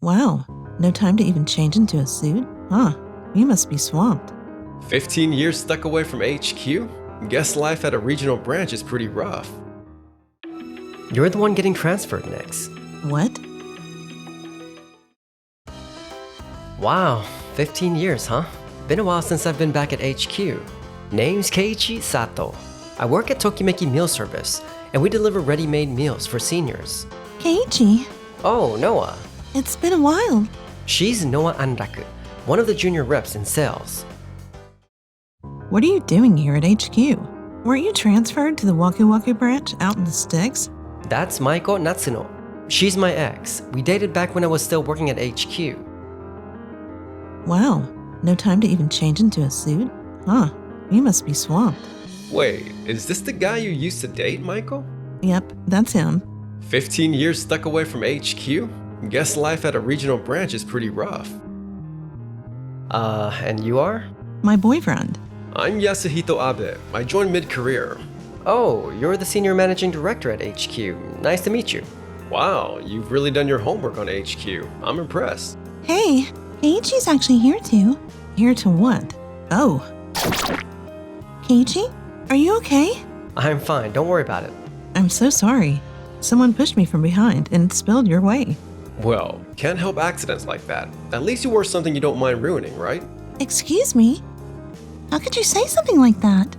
Wow, no time to even change into a suit? Huh, you must be swamped. 15 years stuck away from HQ? Guess life at a regional branch is pretty rough. You're the one getting transferred next. What? Wow, 15 years, huh? Been a while since I've been back at HQ. Name's Keiichi Sato. I work at Tokimeki Meal Service, and we deliver ready-made meals for seniors. Keiichi, Oh, Noah. it's been a while. She's Noah Anraku, one of the junior reps in sales. What are you doing here at HQ? Weren't you transferred to the Waku Waku branch out in the sticks? That's Maiko Natsuno. She's my ex. We dated back when I was still working at HQ. Wow, no time to even change into a suit? Huh, you must be swamped. Wait, is this the guy you used to date, Michael? Yep, that's him. 15 years stuck away from HQ? Guess life at a regional branch is pretty rough. And you are? My boyfriend. I'm Yasuhito Abe. I joined mid-career. Oh, you're the senior managing director at HQ. Nice to meet you. Wow, you've really done your homework on HQ. I'm impressed. Hey, Keiichi's actually here too. Here to what? Oh. Keiichi, are you okay? I'm fine, don't worry about it. I'm so sorry. Someone pushed me from behind and spilled your way. Well, can't help accidents like that. At least you wore something you don't mind ruining, right? Excuse me? How could you say something like that?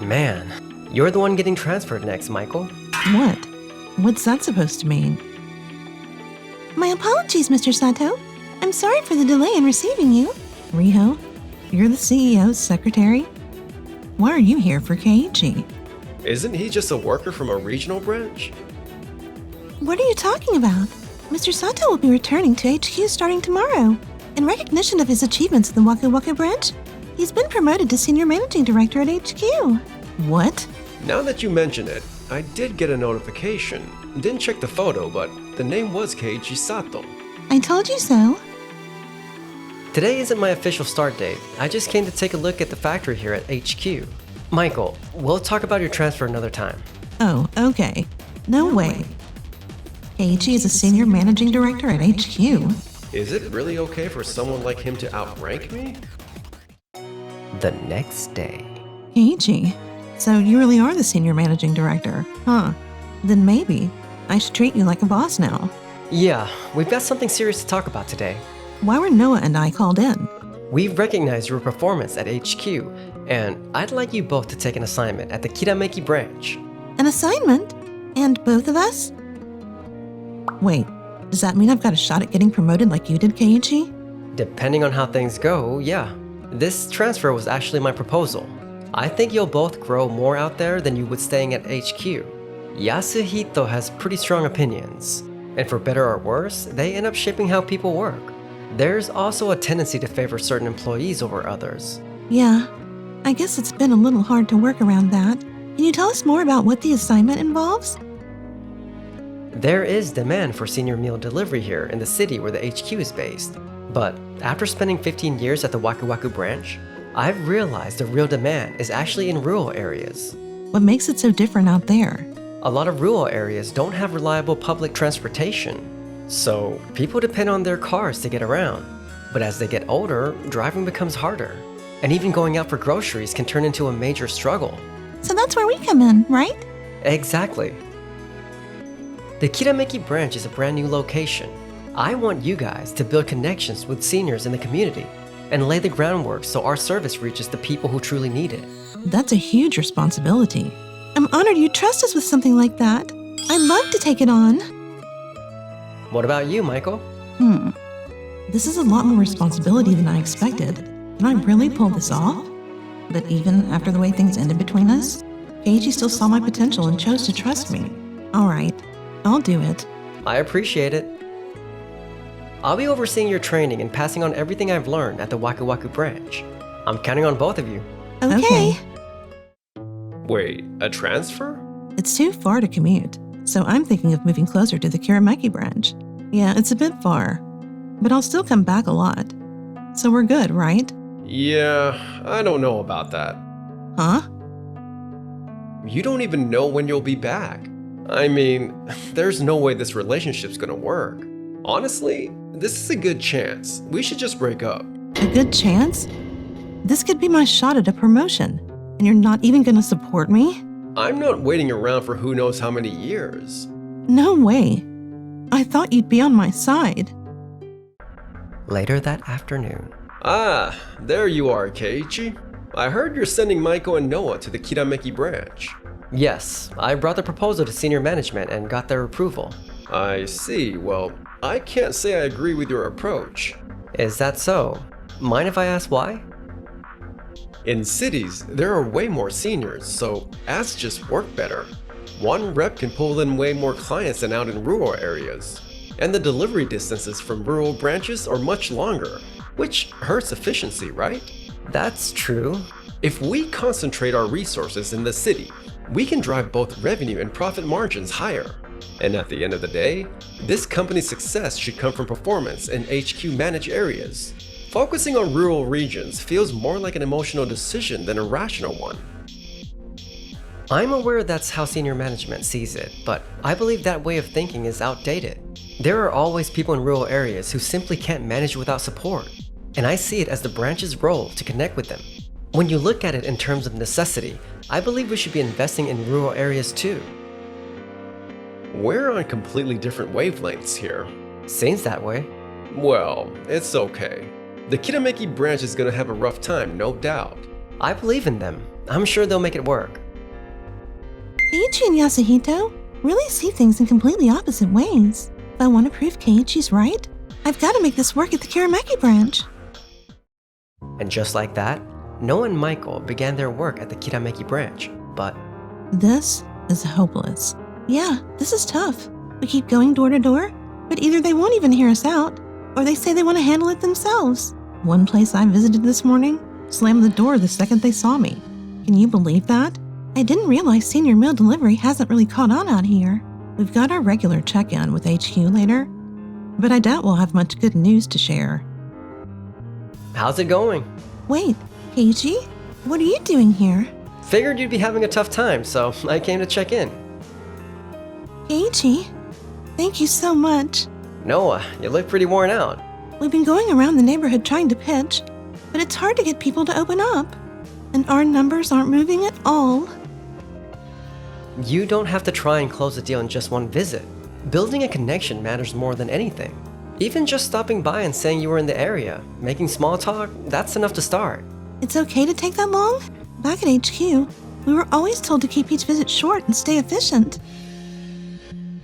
Man, you're the one getting transferred next, Michael. What? What's that supposed to mean? My apologies, Mr. Sato. I'm sorry for the delay in receiving you. Riho, you're the CEO's secretary? Why are you here for Keiichi? Isn't he just a worker from a regional branch? What are you talking about? Mr. Sato will be returning to HQ starting tomorrow. In recognition of his achievements in the Waku Waku branch, he's been promoted to Senior Managing Director at HQ. What? Now that you mention it, I did get a notification. Didn't check the photo, but the name was Keiichi Sato. I told you so. Today isn't my official start date. I just came to take a look at the factory here at HQ. Michael, we'll talk about your transfer another time. Oh, okay. No way. Keiichi is a Senior Managing Director at HQ. Is it really okay for someone like him to outrank me? The next day. Keiichi, so you really are the Senior Managing Director, huh? Then maybe I should treat you like a boss now. Yeah, we've got something serious to talk about today. Why were Noah and I called in? We've recognized your performance at HQ, and I'd like you both to take an assignment at the Kirameki branch. An assignment? And both of us? Wait, does that mean I've got a shot at getting promoted like you did, Keiichi? Depending on how things go, yeah. This transfer was actually my proposal. I think you'll both grow more out there than you would staying at HQ. Yasuhito has pretty strong opinions, and for better or worse, they end up shaping how people work. There's also a tendency to favor certain employees over others. Yeah, I guess it's been a little hard to work around that. Can you tell us more about what the assignment involves? There is demand for senior meal delivery here in the city where the HQ is based. But after spending 15 years at the Waku Waku branch, I've realized the real demand is actually in rural areas. What makes it so different out there? A lot of rural areas don't have reliable public transportation, so people depend on their cars to get around. But as they get older, driving becomes harder, and even going out for groceries can turn into a major struggle. So that's where we come in, right? Exactly. The Kirameki branch is a brand new location. I want you guys to build connections with seniors in the community and lay the groundwork so our service reaches the people who truly need it. That's a huge responsibility. I'm honored you trust us with something like that. I'd love to take it on. What about you, Michael? This is a lot more responsibility than I expected. Can I really pull this off? But even after the way things ended between us, Keiichi still saw my potential and chose to trust me. All right, I'll do it. I appreciate it. I'll be overseeing your training and passing on everything I've learned at the Waku Waku branch. I'm counting on both of you. Okay. Wait, a transfer? It's too far to commute, so I'm thinking of moving closer to the Kirameki branch. Yeah, it's a bit far, but I'll still come back a lot. So we're good, right? Yeah, I don't know about that. Huh? You don't even know when you'll be back. I mean, there's no way this relationship's gonna work. Honestly, this is a good chance. We should just break up. A good chance? This could be my shot at a promotion, and you're not even gonna support me? I'm not waiting around for who knows how many years. No way. I thought you'd be on my side. Later that afternoon. Ah, there you are, Keiichi. I heard you're sending Maiko and Noah to the Kirameki branch. Yes, I brought the proposal to senior management and got their approval. I see. Well, I can't say I agree with your approach. Is that so? Mind if I ask why? In cities, there are way more seniors, so ads just work better. One rep can pull in way more clients than out in rural areas. And the delivery distances from rural branches are much longer, which hurts efficiency, right? That's true. If we concentrate our resources in the city, we can drive both revenue and profit margins higher. And at the end of the day, this company's success should come from performance in HQ managed areas. Focusing on rural regions feels more like an emotional decision than a rational one. I'm aware that's how senior management sees it, but I believe that way of thinking is outdated. There are always people in rural areas who simply can't manage without support, and I see it as the branch's role to connect with them. When you look at it in terms of necessity, I believe we should be investing in rural areas too. We're on completely different wavelengths here. Seems that way. Well, it's okay. The Kirameki branch is gonna have a rough time, no doubt. I believe in them. I'm sure they'll make it work. Keiichi and Yasuhito really see things in completely opposite ways. If I want to prove Keiichi's right, I've got to make this work at the Kirameki branch. And just like that, Noah and Michael began their work at the Kirameki branch, but This is hopeless. Yeah, this is tough. We keep going door to door, but either they won't even hear us out, or they say they want to handle it themselves. One place I visited this morning slammed the door the second they saw me. Can you believe that? I didn't realize senior mail delivery hasn't really caught on out here. We've got our regular check-in with HQ later, but I doubt we'll have much good news to share. how's it going? Wait, Keiichi, what are you doing here? Figured you'd be having a tough time, so I came to check in. Keiichi, thank you so much. Noah, you look pretty worn out. We've been going around the neighborhood trying to pitch, but it's hard to get people to open up. And our numbers aren't moving at all. You don't have to try and close a deal in just one visit. Building a connection matters more than anything. Even just stopping by and saying you were in the area, making small talk, that's enough to start. It's okay to take that long? Back at HQ, we were always told to keep each visit short and stay efficient.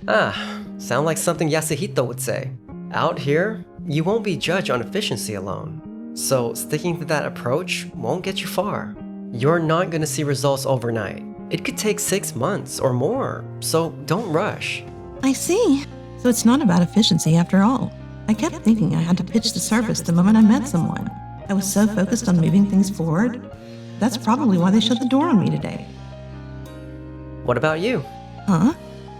Ah, sound like something Yasuhito would say. Out here, you won't be judged on efficiency alone. So sticking to that approach won't get you far. You're not gonna see results overnight. It could take 6 months or more, so don't rush. I see. So it's not about efficiency after all. I kept thinking I had to pitch the service the moment I met someone. I was so focused on moving things forward. That's probably why they shut the door on me today. What about you? Huh?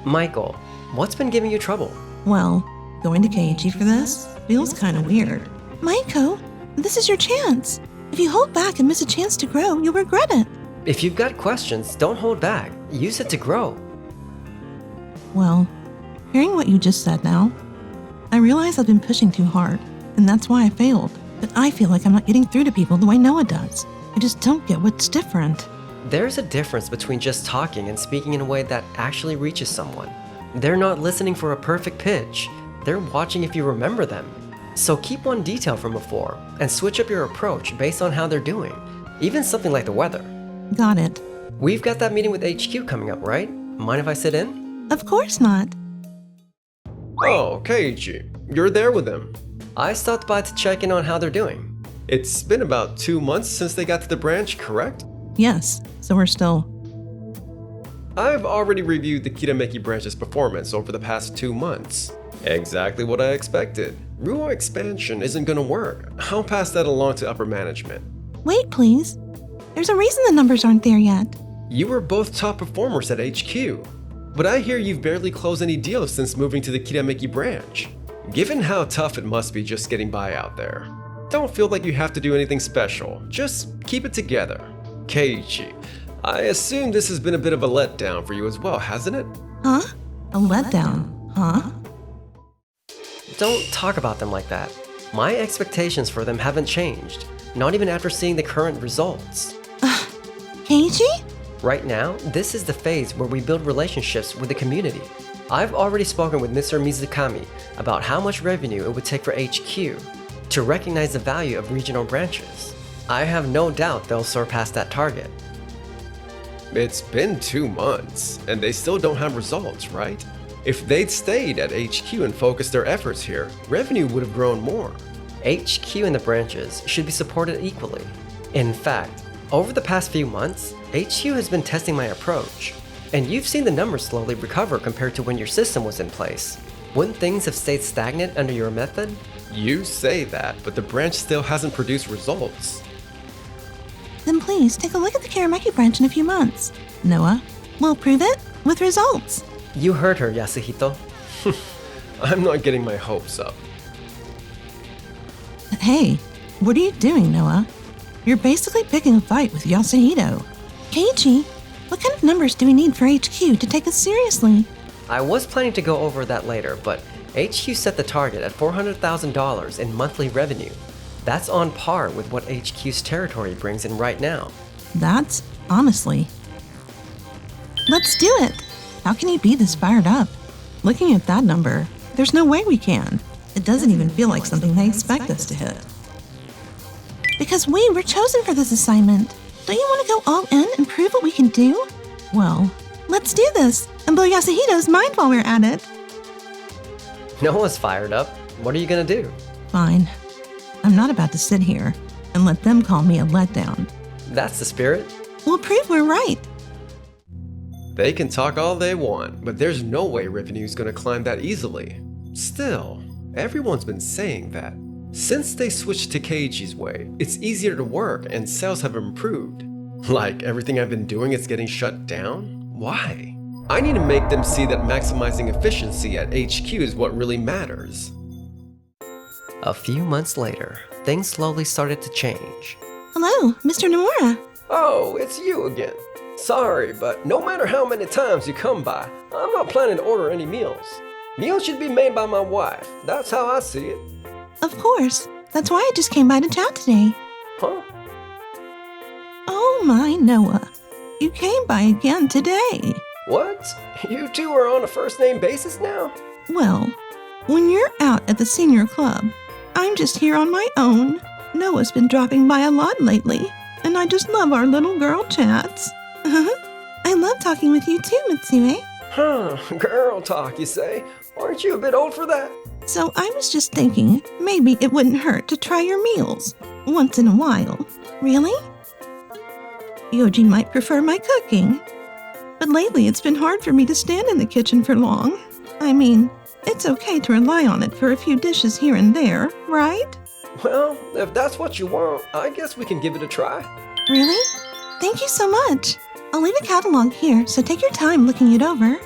Michael, what's been giving you trouble? Well, going to Keiichi for this feels kind of weird. Maiko, this is your chance. If you hold back and miss a chance to grow, you'll regret it. If you've got questions, don't hold back. Use it to grow. Well, hearing what you just said now, I realize I've been pushing too hard, and that's why I failed. But I feel like I'm not getting through to people the way Noah does. I just don't get what's different. There's a difference between just talking and speaking in a way that actually reaches someone. They're not listening for a perfect pitch. They're watching if you remember them. So keep one detail from before and switch up your approach based on how they're doing. Even something like the weather. Got it. We've got that meeting with HQ coming up, right? Mind if I sit in? Of course not. Oh, Keiichi, you're there with them. I stopped by to check in on how they're doing. It's been about 2 months since they got to the branch, correct? Yes, so we're still... I've already reviewed the Kirameki branch's performance over the past 2 months. Exactly what I expected. Rural expansion isn't gonna work. I'll pass that along to upper management. Wait, please. There's a reason the numbers aren't there yet. You were both top performers at HQ, but I hear you've barely closed any deals since moving to the Kirameki branch. Given how tough it must be just getting by out there, don't feel like you have to do anything special. Just keep it together. Keiichi, I assume this has been a bit of a letdown for you as well, hasn't it? Huh? A letdown, huh? Don't talk about them like that. My expectations for them haven't changed, not even after seeing the current results. Keiichi? Right now, this is the phase where we build relationships with the community. I've already spoken with Mr. Mizukami about how much revenue it would take for HQ to recognize the value of regional branches. I have no doubt they'll surpass that target. It's been 2 months, and they still don't have results, right? If they'd stayed at HQ and focused their efforts here, revenue would have grown more. HQ and the branches should be supported equally. In fact, over the past few months, HQ has been testing my approach, and you've seen the numbers slowly recover compared to when your system was in place. Wouldn't things have stayed stagnant under your method? You say that, but the branch still hasn't produced results. Then please take a look at the Kirameki branch in a few months. Noah, we'll prove it with results. You heard her, Yasuhito. I'm not getting my hopes up. Hey, what are you doing, Noah? You're basically picking a fight with Yasuhito. Keiichi, what kind of numbers do we need for HQ to take us seriously? I was planning to go over that later, but HQ set the target at $400,000 in monthly revenue. That's on par with what HQ's territory brings in right now. That's, honestly. Let's do it! How can you be this fired up? Looking at that number, there's no way we can. It doesn't even feel like something they expect us to hit. Because we were chosen for this assignment. Don't you want to go all in and prove what we can do? Well, let's do this and blow Yasuhito's mind while we're at it. Noah's fired up. What are you gonna do? Fine. I'm not about to sit here and let them call me a letdown. That's the spirit. We'll prove we're right. They can talk all they want, but there's no way revenue's gonna climb that easily. Still, everyone's been saying that. Since they switched to Keiichi's way, it's easier to work and sales have improved. Like everything I've been doing is getting shut down? Why? I need to make them see that maximizing efficiency at HQ is what really matters. A few months later, things slowly started to change. Hello, Mr. Nomura. Oh, it's you again. Sorry, but no matter how many times you come by, I'm not planning to order any meals. Meals should be made by my wife. That's how I see it. Of course. That's why I just came by to chat today. Huh? Oh my, Noah. You came by again today. What? You two are on a first-name basis now? Well, when you're out at the senior club, I'm just here on my own. Noah's been dropping by a lot lately, and I just love our little girl chats. I love talking with you too, Mitsue. Huh, girl talk, you say? Aren't you a bit old for that? So I was just thinking, maybe it wouldn't hurt to try your meals once in a while. Really? Yoji might prefer my cooking. But lately it's been hard for me to stand in the kitchen for long. I mean, it's okay to rely on it for a few dishes here and there, right? Well, if that's what you want, I guess we can give it a try. Really? Thank you so much. I'll leave a catalog here, so take your time looking it over.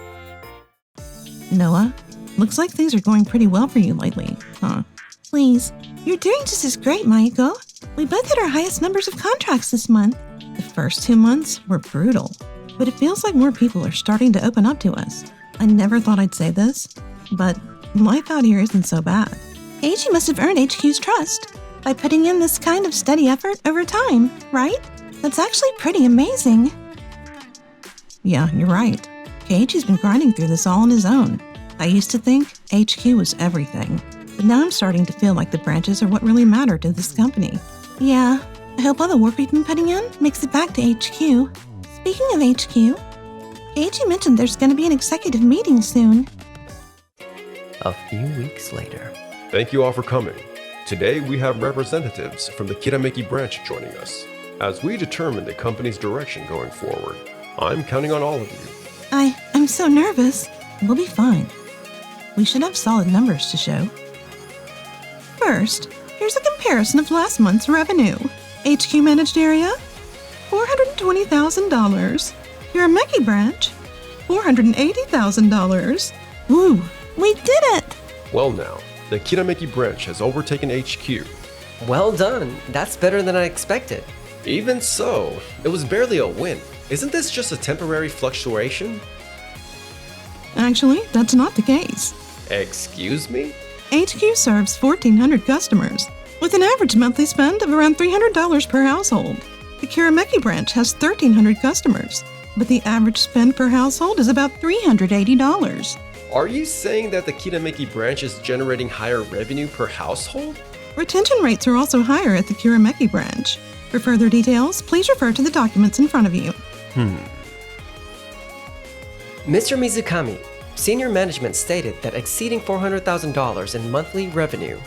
Noah, looks like things are going pretty well for you lately, huh? Please, you're doing just as great, Mayuko. We both hit our highest numbers of contracts this month. The first 2 months were brutal, but it feels like more people are starting to open up to us. I never thought I'd say this, but life out here isn't so bad. Eiji must have earned HQ's trust by putting in this kind of steady effort over time, right? That's actually pretty amazing. Yeah, you're right. Keiichi's been grinding through this all on his own. I used to think HQ was everything, but now I'm starting to feel like the branches are what really matter to this company. Yeah, I hope all the work we've been putting in makes it back to HQ. Speaking of HQ, Keiichi mentioned there's going to be an executive meeting soon. A few weeks later. Thank you all for coming. Today we have representatives from the Kirameki branch joining us as we determine the company's direction going forward. I'm counting on all of you. I'm so nervous. We'll be fine. We should have solid numbers to show. First, here's a comparison of last month's revenue. HQ managed area, $420,000. Kirameki branch, $480,000. Woo, we did it! Well now, the Kirameki branch has overtaken HQ. Well done. That's better than I expected. Even so, it was barely a win. Isn't this just a temporary fluctuation? Actually, that's not the case. Excuse me? HQ serves 1,400 customers, with an average monthly spend of around $300 per household. The Kirameki branch has 1,300 customers, but the average spend per household is about $380. Are you saying that the Kirameki branch is generating higher revenue per household? Retention rates are also higher at the Kirameki branch. For further details, please refer to the documents in front of you. Mr. Mizukami, senior management stated that exceeding $400,000 in monthly revenue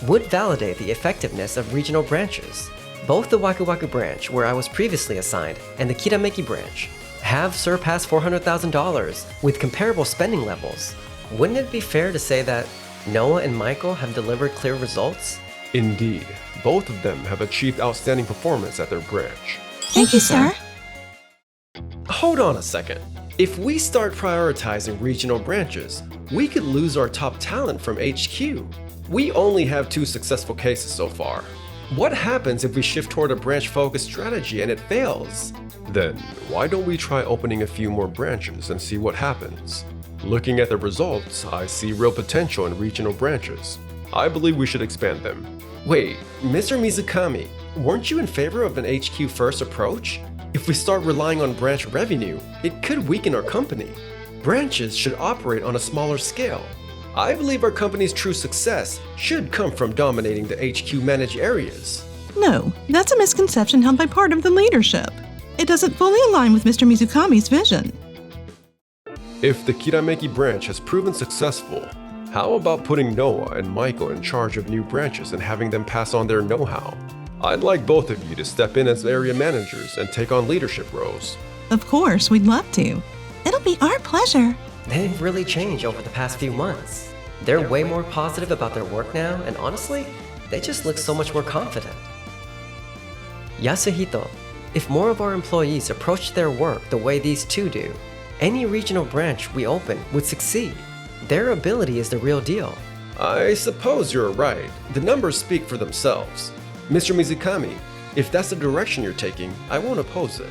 would validate the effectiveness of regional branches. Both the Waku Waku branch, where I was previously assigned, and the Kirameki branch have surpassed $400,000 with comparable spending levels. Wouldn't it be fair to say that Noah and Michael have delivered clear results? Indeed, both of them have achieved outstanding performance at their branch. Thank you, sir. Hold on a second. If we start prioritizing regional branches, we could lose our top talent from HQ. We only have 2 successful cases so far. What happens if we shift toward a branch-focused strategy and it fails? Then, why don't we try opening a few more branches and see what happens? Looking at the results, I see real potential in regional branches. I believe we should expand them. Wait, Mr. Mizukami, weren't you in favor of an HQ-first approach? If we start relying on branch revenue, it could weaken our company. Branches should operate on a smaller scale. I believe our company's true success should come from dominating the HQ-managed areas. No, that's a misconception held by part of the leadership. It doesn't fully align with Mr. Mizukami's vision. If the Kirameki branch has proven successful, how about putting Noah and Michael in charge of new branches and having them pass on their know-how? I'd like both of you to step in as area managers and take on leadership roles. Of course, we'd love to. It'll be our pleasure. They've really changed over the past few months. They're way more positive about their work now, and honestly, they just look so much more confident. Yasuhito, if more of our employees approached their work the way these two do, any regional branch we open would succeed. Their ability is the real deal. I suppose you're right. The numbers speak for themselves. Mr. Mizukami, if that's the direction you're taking, I won't oppose it.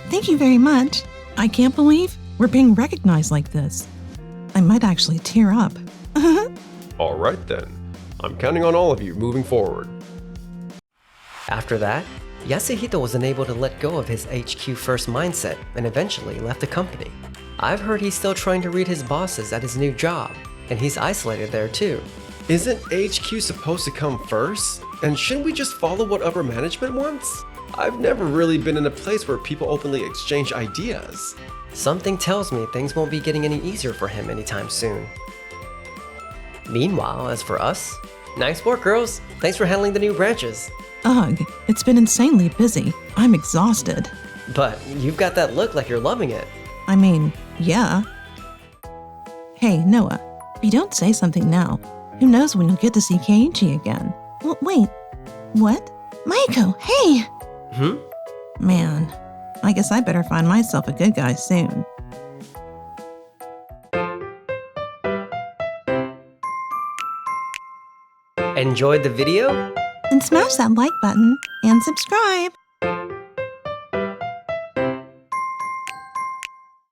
Thank you very much. I can't believe we're being recognized like this. I might actually tear up. All right then. I'm counting on all of you moving forward. After that, Yasuhito was unable to let go of his HQ-first mindset and eventually left the company. I've heard he's still trying to read his bosses at his new job, and he's isolated there too. Isn't HQ supposed to come first? And shouldn't we just follow what upper management wants? I've never really been in a place where people openly exchange ideas. Something tells me things won't be getting any easier for him anytime soon. Meanwhile, as for us, nice work, girls. Thanks for handling the new branches. Ugh, it's been insanely busy. I'm exhausted. But you've got that look like you're loving it. I mean, yeah. Hey, Noah, if you don't say something now, who knows when you'll get to see Keiichi again? Wait, what? Maiko, hey! Man, I guess I better find myself a good guy soon. Enjoyed the video? Then smash that like button and subscribe.